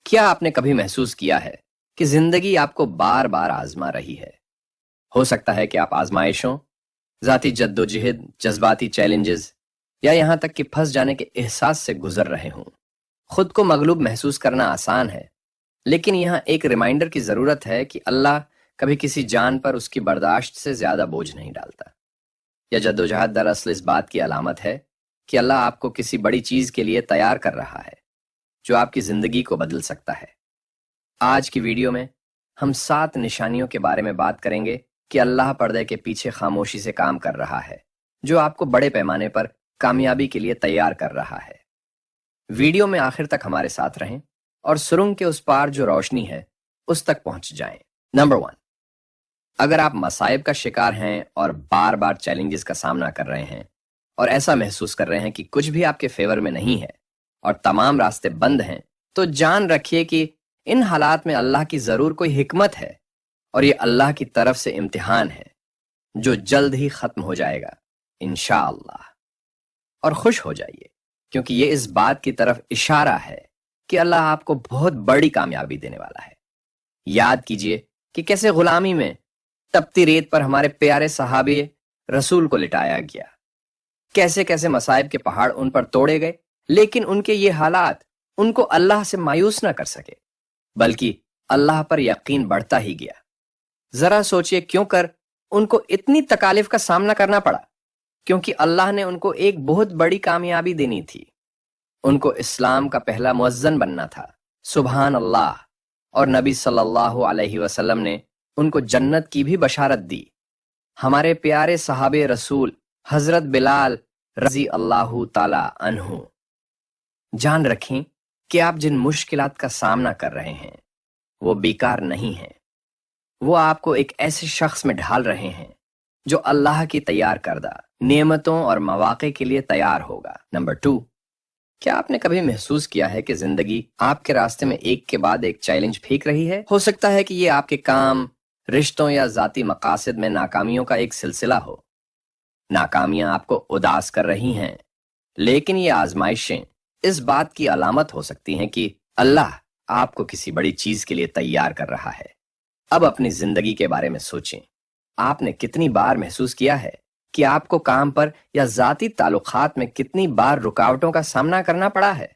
کیا آپ نے کبھی محسوس کیا ہے کہ زندگی آپ کو بار بار آزما رہی ہے؟ ہو سکتا ہے کہ آپ آزمائشوں، ذاتی جد و جہد، جذباتی چیلنجز یا یہاں تک کہ پھنس جانے کے احساس سے گزر رہے ہوں۔ خود کو مغلوب محسوس کرنا آسان ہے، لیکن یہاں ایک ریمائنڈر کی ضرورت ہے کہ اللہ کبھی کسی جان پر اس کی برداشت سے زیادہ بوجھ نہیں ڈالتا۔ یہ جد و جہد دراصل اس بات کی علامت ہے کہ اللہ آپ کو کسی بڑی چیز کے لیے تیار کر رہا ہے جو آپ کی زندگی کو بدل سکتا ہے۔ آج کی ویڈیو میں ہم 7 نشانیوں کے بارے میں بات کریں گے کہ اللہ پردے کے پیچھے خاموشی سے کام کر رہا ہے، جو آپ کو بڑے پیمانے پر کامیابی کے لیے تیار کر رہا ہے۔ ویڈیو میں آخر تک ہمارے ساتھ رہیں اور سرنگ کے اس پار جو روشنی ہے اس تک پہنچ جائیں۔ نمبر 1، اگر آپ مصائب کا شکار ہیں اور بار بار چیلنجز کا سامنا کر رہے ہیں اور ایسا محسوس کر رہے ہیں کہ کچھ بھی آپ کے فیور میں نہیں ہے اور تمام راستے بند ہیں، تو جان رکھیے کہ ان حالات میں اللہ کی ضرور کوئی حکمت ہے، اور یہ اللہ کی طرف سے امتحان ہے جو جلد ہی ختم ہو جائے گا انشاءاللہ۔ اور خوش ہو جائیے، کیونکہ یہ اس بات کی طرف اشارہ ہے کہ اللہ آپ کو بہت بڑی کامیابی دینے والا ہے۔ یاد کیجئے کہ کیسے غلامی میں تپتی ریت پر ہمارے پیارے صحابی رسول کو لٹایا گیا، کیسے کیسے مصائب کے پہاڑ ان پر توڑے گئے، لیکن ان کے یہ حالات ان کو اللہ سے مایوس نہ کر سکے، بلکہ اللہ پر یقین بڑھتا ہی گیا۔ ذرا سوچئے کیوں کر ان کو اتنی تکالیف کا سامنا کرنا پڑا؟ کیونکہ اللہ نے ان کو ایک بہت بڑی کامیابی دینی تھی۔ ان کو اسلام کا پہلا مؤذن بننا تھا، سبحان اللہ، اور نبی صلی اللہ علیہ وسلم نے ان کو جنت کی بھی بشارت دی۔ ہمارے پیارے صحابہ رسول حضرت بلال رضی اللہ تعالی عنہ، جان رکھیں کہ آپ جن مشکلات کا سامنا کر رہے ہیں وہ بیکار نہیں ہیں، وہ آپ کو ایک ایسے شخص میں ڈھال رہے ہیں جو اللہ کی تیار کردہ نعمتوں اور مواقع کے لیے تیار ہوگا۔ نمبر 2، کیا آپ نے کبھی محسوس کیا ہے کہ زندگی آپ کے راستے میں ایک کے بعد ایک چیلنج پھینک رہی ہے؟ ہو سکتا ہے کہ یہ آپ کے کام، رشتوں یا ذاتی مقاصد میں ناکامیوں کا ایک سلسلہ ہو۔ ناکامیاں آپ کو اداس کر رہی ہیں، لیکن یہ آزمائشیں اس بات کی علامت ہو سکتی ہیں کہ اللہ آپ کو کسی بڑی چیز کے لیے تیار کر رہا ہے۔ اب اپنی زندگی کے بارے میں سوچیں، آپ نے کتنی بار محسوس کیا ہے کہ آپ کو کام پر یا ذاتی تعلقات میں کتنی بار رکاوٹوں کا سامنا کرنا پڑا ہے؟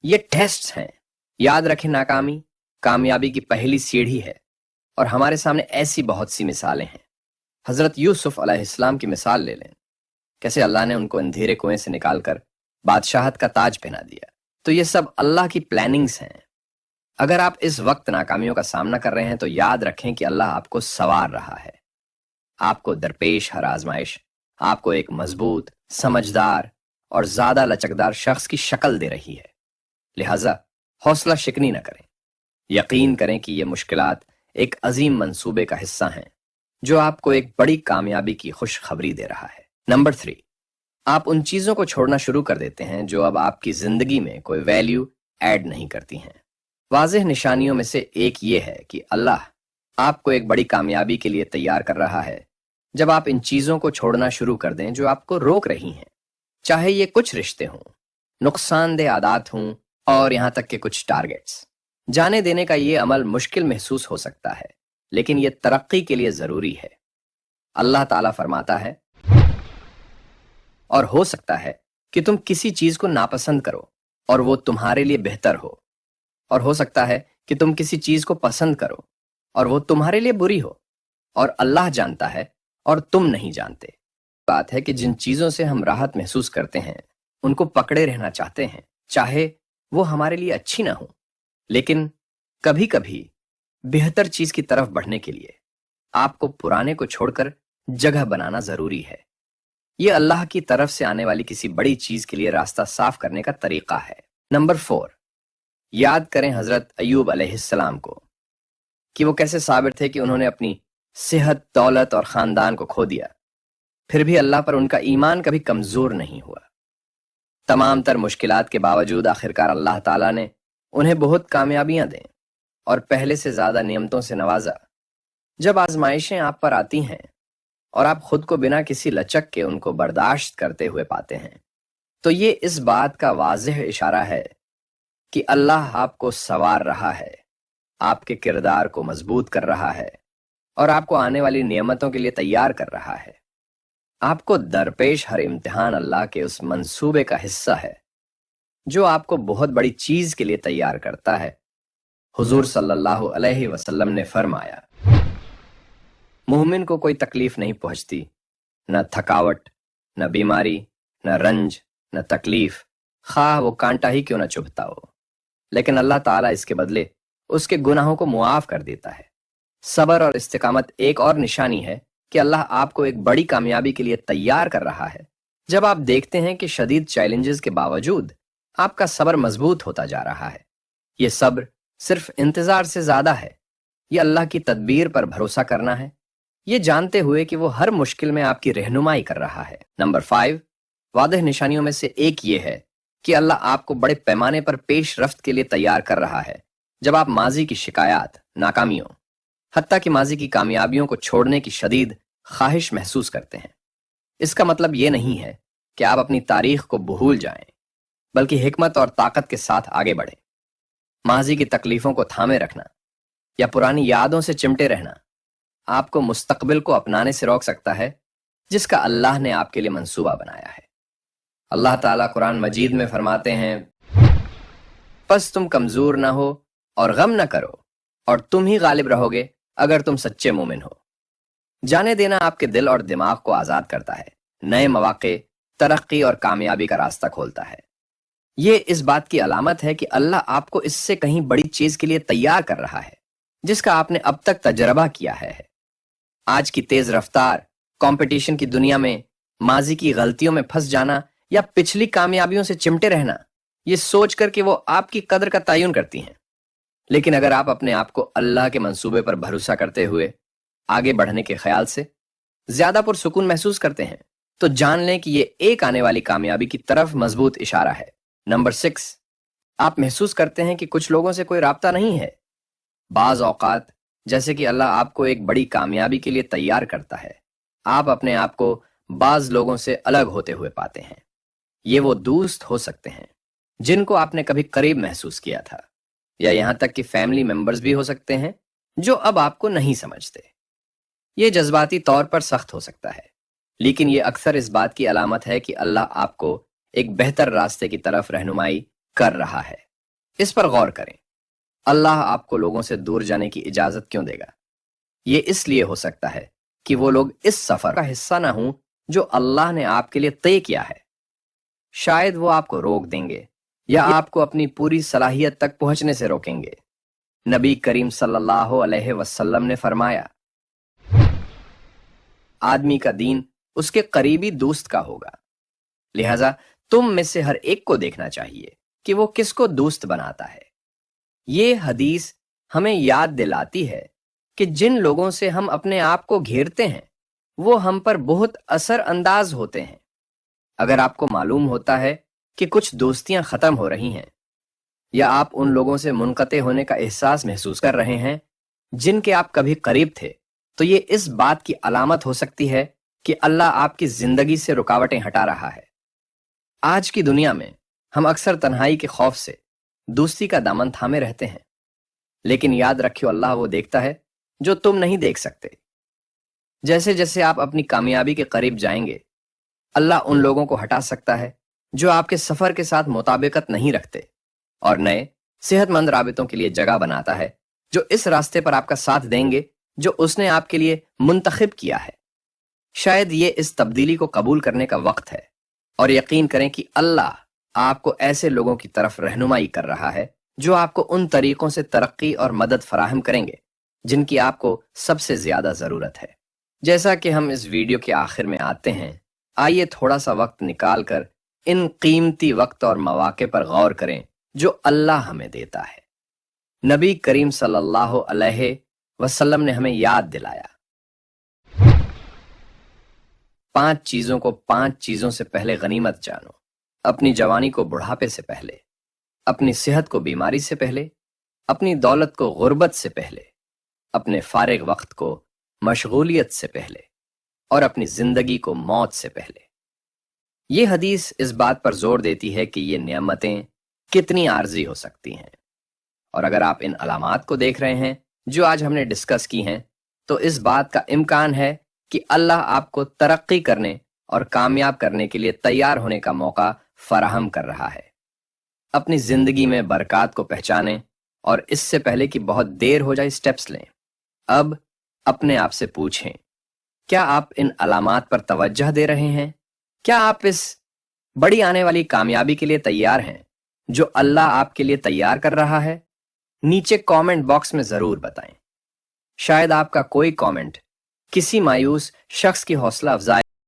یہ ٹیسٹس ہیں۔ یاد رکھیں، ناکامی کامیابی کی پہلی سیڑھی ہے، اور ہمارے سامنے ایسی بہت سی مثالیں ہیں۔ حضرت یوسف علیہ السلام کی مثال لے لیں، کیسے اللہ نے ان کو اندھیرے کنویں سے نکال کر بادشاہت کا تاج پہنا دیا۔ تو یہ سب اللہ کی پلاننگز ہیں۔ اگر آپ اس وقت ناکامیوں کا سامنا کر رہے ہیں تو یاد رکھیں کہ اللہ آپ کو سنوار رہا ہے۔ آپ کو درپیش ہر آزمائش آپ کو ایک مضبوط، سمجھدار اور زیادہ لچکدار شخص کی شکل دے رہی ہے، لہٰذا حوصلہ شکنی نہ کریں۔ یقین کریں کہ یہ مشکلات ایک عظیم منصوبے کا حصہ ہیں جو آپ کو ایک بڑی کامیابی کی خوشخبری دے رہا ہے۔ نمبر 3، آپ ان چیزوں کو چھوڑنا شروع کر دیتے ہیں جو اب آپ کی زندگی میں کوئی ویلیو ایڈ نہیں کرتی ہیں۔ واضح نشانیوں میں سے ایک یہ ہے کہ اللہ آپ کو ایک بڑی کامیابی کے لیے تیار کر رہا ہے جب آپ ان چیزوں کو چھوڑنا شروع کر دیں جو آپ کو روک رہی ہیں، چاہے یہ کچھ رشتے ہوں، نقصان دہ عادات ہوں، اور یہاں تک کہ کچھ ٹارگٹس۔ جانے دینے کا یہ عمل مشکل محسوس ہو سکتا ہے، لیکن یہ ترقی کے لیے ضروری ہے۔ اللہ تعالیٰ فرماتا ہے، اور ہو سکتا ہے کہ تم کسی چیز کو ناپسند کرو اور وہ تمہارے لیے بہتر ہو، اور ہو سکتا ہے کہ تم کسی چیز کو پسند کرو اور وہ تمہارے لیے بری ہو، اور اللہ جانتا ہے اور تم نہیں جانتے۔ بات ہے کہ جن چیزوں سے ہم راحت محسوس کرتے ہیں ان کو پکڑے رہنا چاہتے ہیں، چاہے وہ ہمارے لیے اچھی نہ ہو، لیکن کبھی کبھی بہتر چیز کی طرف بڑھنے کے لیے آپ کو پرانے کو چھوڑ کر جگہ بنانا ضروری ہے۔ یہ اللہ کی طرف سے آنے والی کسی بڑی چیز کے لیے راستہ صاف کرنے کا طریقہ ہے۔ نمبر 4، یاد کریں حضرت ایوب علیہ السلام کو کہ وہ کیسے صابر تھے کہ انہوں نے اپنی صحت، دولت اور خاندان کو کھو دیا، پھر بھی اللہ پر ان کا ایمان کبھی کمزور نہیں ہوا۔ تمام تر مشکلات کے باوجود آخرکار اللہ تعالیٰ نے انہیں بہت کامیابیاں دیں اور پہلے سے زیادہ نعمتوں سے نوازا۔ جب آزمائشیں آپ پر آتی ہیں اور آپ خود کو بنا کسی لچک کے ان کو برداشت کرتے ہوئے پاتے ہیں، تو یہ اس بات کا واضح اشارہ ہے کہ اللہ آپ کو संवार रहा है, आपके किरदार को मजबूत कर रहा है और आपको आने वाली नियमतों के लिए तैयार कर रहा है। आपको दरपेश हर इम्तिहान अल्लाह के उस मंसूबे का हिस्सा है जो आपको बहुत बड़ी चीज के लिए तैयार करता है। हुजूर सल्लल्लाहु अलैहि वसल्लम ने फरमाया, मोमिन को कोई तकलीफ नहीं पहुंचती, न थकावट, न बीमारी, न रंज, न तकलीफ, खा वो कांटा ही क्यों न चुभता हो, लेकिन अल्लाह ताला इसके बदले उसके गुनाहों को मुआफ कर देता है। सब्र और इस्तिकामत एक और निशानी है कि अल्लाह आपको एक बड़ी कामयाबी के लिए तैयार कर रहा है। जब आप देखते हैं कि शदीद चैलेंजेस के बावजूद आपका सब्र मजबूत होता जा रहा है, ये सब्र सिर्फ इंतजार से ज्यादा है, ये अल्लाह की तदबीर पर भरोसा करना है, ये जानते हुए कि वो हर मुश्किल में आपकी रहनुमाई कर रहा है। नंबर 5, वादह निशानियों में से एक ये है कि अल्लाह आपको बड़े पैमाने पर पेश रफ्त के लिए तैयार कर रहा है। जब आप माजी की शिकायत, नाकामियों, हत्ता कि माजी की कामयाबियों को छोड़ने की शदीद ख्वाहिश महसूस करते हैं, इसका मतलब ये नहीं है कि आप अपनी तारीख को भूल जाएं, बल्कि हिकमत और ताकत के साथ आगे बढ़ें। माजी की तकलीफों को थामे रखना या पुरानी यादों से चिमटे रहना आपको मुस्तकबिल को अपनाने से रोक सकता है जिसका अल्लाह ने आपके लिए मंसूबा बनाया है। अल्लाह ताला कुरान मजीद में फरमाते हैं, बस तुम कमजोर ना हो और गम न करो और तुम ही गालिब रहोगे अगर तुम सच्चे मोमिन हो। जाने देना आपके दिल और दिमाग को आजाद करता है, नए मौके, तरक्की और कामयाबी का रास्ता खोलता है। ये इस बात की अलामत है कि अल्लाह आपको इससे कहीं बड़ी चीज के लिए तैयार कर रहा है जिसका आपने अब तक तजर्बा किया है। आज की तेज रफ्तार कंपटीशन की दुनिया में माजी की गलतियों में फंस जाना या पिछली कामयाबियों से चिमटे रहना, ये सोच कर कि वो आपकी कदर का तयन करती हैं। लेकिन अगर आप अपने आप को अल्लाह के मंसूबे पर भरोसा करते हुए आगे बढ़ने के ख्याल से ज्यादा पुरसुकून महसूस करते हैं, तो जान लें कि ये एक आने वाली कामयाबी की तरफ मजबूत इशारा है। नंबर 6, आप महसूस करते हैं कि कुछ लोगों से कोई राब्ता नहीं है। बाज औकात जैसे कि अल्लाह आपको एक बड़ी कामयाबी के लिए तैयार करता है, आप अपने आप को बाज लोगों से अलग होते हुए पाते हैं। ये वो दोस्त हो सकते हैं जिनको आपने कभी करीब महसूस किया था, या यहां तक कि फैमिली मेंबर्स भी हो सकते हैं जो अब आपको नहीं समझते। ये जज्बाती तौर पर सख्त हो सकता है, लेकिन ये अक्सर इस बात की अलामत है कि अल्लाह आपको एक बेहतर रास्ते की तरफ रहनुमाई कर रहा है। इस पर गौर करें, अल्लाह आपको लोगों से दूर जाने की इजाजत क्यों देगा? ये इसलिए हो सकता है कि वो लोग इस सफर का हिस्सा ना हों जो अल्लाह ने आपके लिए तय किया है। शायद वो आपको रोक देंगे या आपको अपनी पूरी सलाहियत तक पहुंचने से रोकेंगे। नबी करीम सल्लल्लाहु अलैहि वसल्लम ने फरमाया, आदमी का दीन उसके करीबी दोस्त का होगा, लिहाजा तुम में से हर एक को देखना चाहिए कि वो किसको दोस्त बनाता है। ये हदीस हमें याद दिलाती है कि जिन लोगों से हम अपने आप को घेरते हैं वो हम पर बहुत असर अंदाज होते हैं। अगर आपको मालूम होता है कि कुछ दोस्तियां खत्म हो रही हैं या आप उन लोगों से मुनक़ते होने का एहसास महसूस कर रहे हैं जिनके आप कभी करीब थे, तो ये इस बात की अलामत हो सकती है कि अल्लाह आपकी जिंदगी से रुकावटें हटा रहा है। आज की दुनिया में हम अक्सर तन्हाई के खौफ से दोस्ती का दामन थामे रहते हैं, लेकिन याद रखियो अल्लाह वो देखता है जो तुम नहीं देख सकते। जैसे जैसे आप अपनी कामयाबी के करीब जाएंगे, अल्लाह उन लोगों को हटा सकता है जो आपके सफर के साथ मुताबिकत नहीं रखते और नए सेहतमंद राबितों के लिए जगह बनाता है जो इस रास्ते पर आपका साथ देंगे जो उसने आपके लिए मुंतखब किया है। शायद ये इस तब्दीली को कबूल करने का वक्त है और यकीन करें कि अल्लाह आपको ऐसे लोगों की तरफ रहनुमाई कर रहा है जो आपको उन तरीकों से तरक्की और मदद फराहम करेंगे जिनकी आपको सबसे ज्यादा जरूरत है। जैसा कि हम इस वीडियो के आखिर में आते हैं, आइए थोड़ा सा वक्त निकाल कर इन कीमती वक्त और मौके पर गौर करें जो अल्लाह हमें देता है। नबी करीम सल्लल्लाहु अलैहि वसल्लम ने हमें याद दिलाया, 5 चीजों को 5 चीजों से पहले गनीमत जानो। अपनी जवानी को बुढ़ापे से पहले, अपनी सेहत को बीमारी से पहले, अपनी दौलत को गुर्बत से पहले, अपने फारिग वक्त को मशगूलियत से पहले और अपनी जिंदगी को मौत से पहले। ये हदीस इस बात पर जोर देती है कि ये नेमतें कितनी आर्जी हो सकती हैं। और अगर आप इन अलामात को देख रहे हैं जो आज हमने डिस्कस की हैं, तो इस बात का इम्कान है कि अल्लाह आपको तरक्की करने और कामयाब करने के लिए तैयार होने का मौका फराहम कर रहा है। अपनी जिंदगी में बरकत को पहचानें और इससे पहले कि बहुत देर हो जाए स्टेप्स लें। अब अपने आप से पूछें, क्या आप इन अलामात पर तवज्जो दे रहे हैं? क्या आप इस बड़ी आने वाली कामयाबी के लिए तैयार हैं जो अल्लाह आपके लिए तैयार कर रहा है? नीचे कमेंट बॉक्स में जरूर बताएं। शायद आपका कोई कमेंट किसी मायूस शख्स की हौसला अफजाई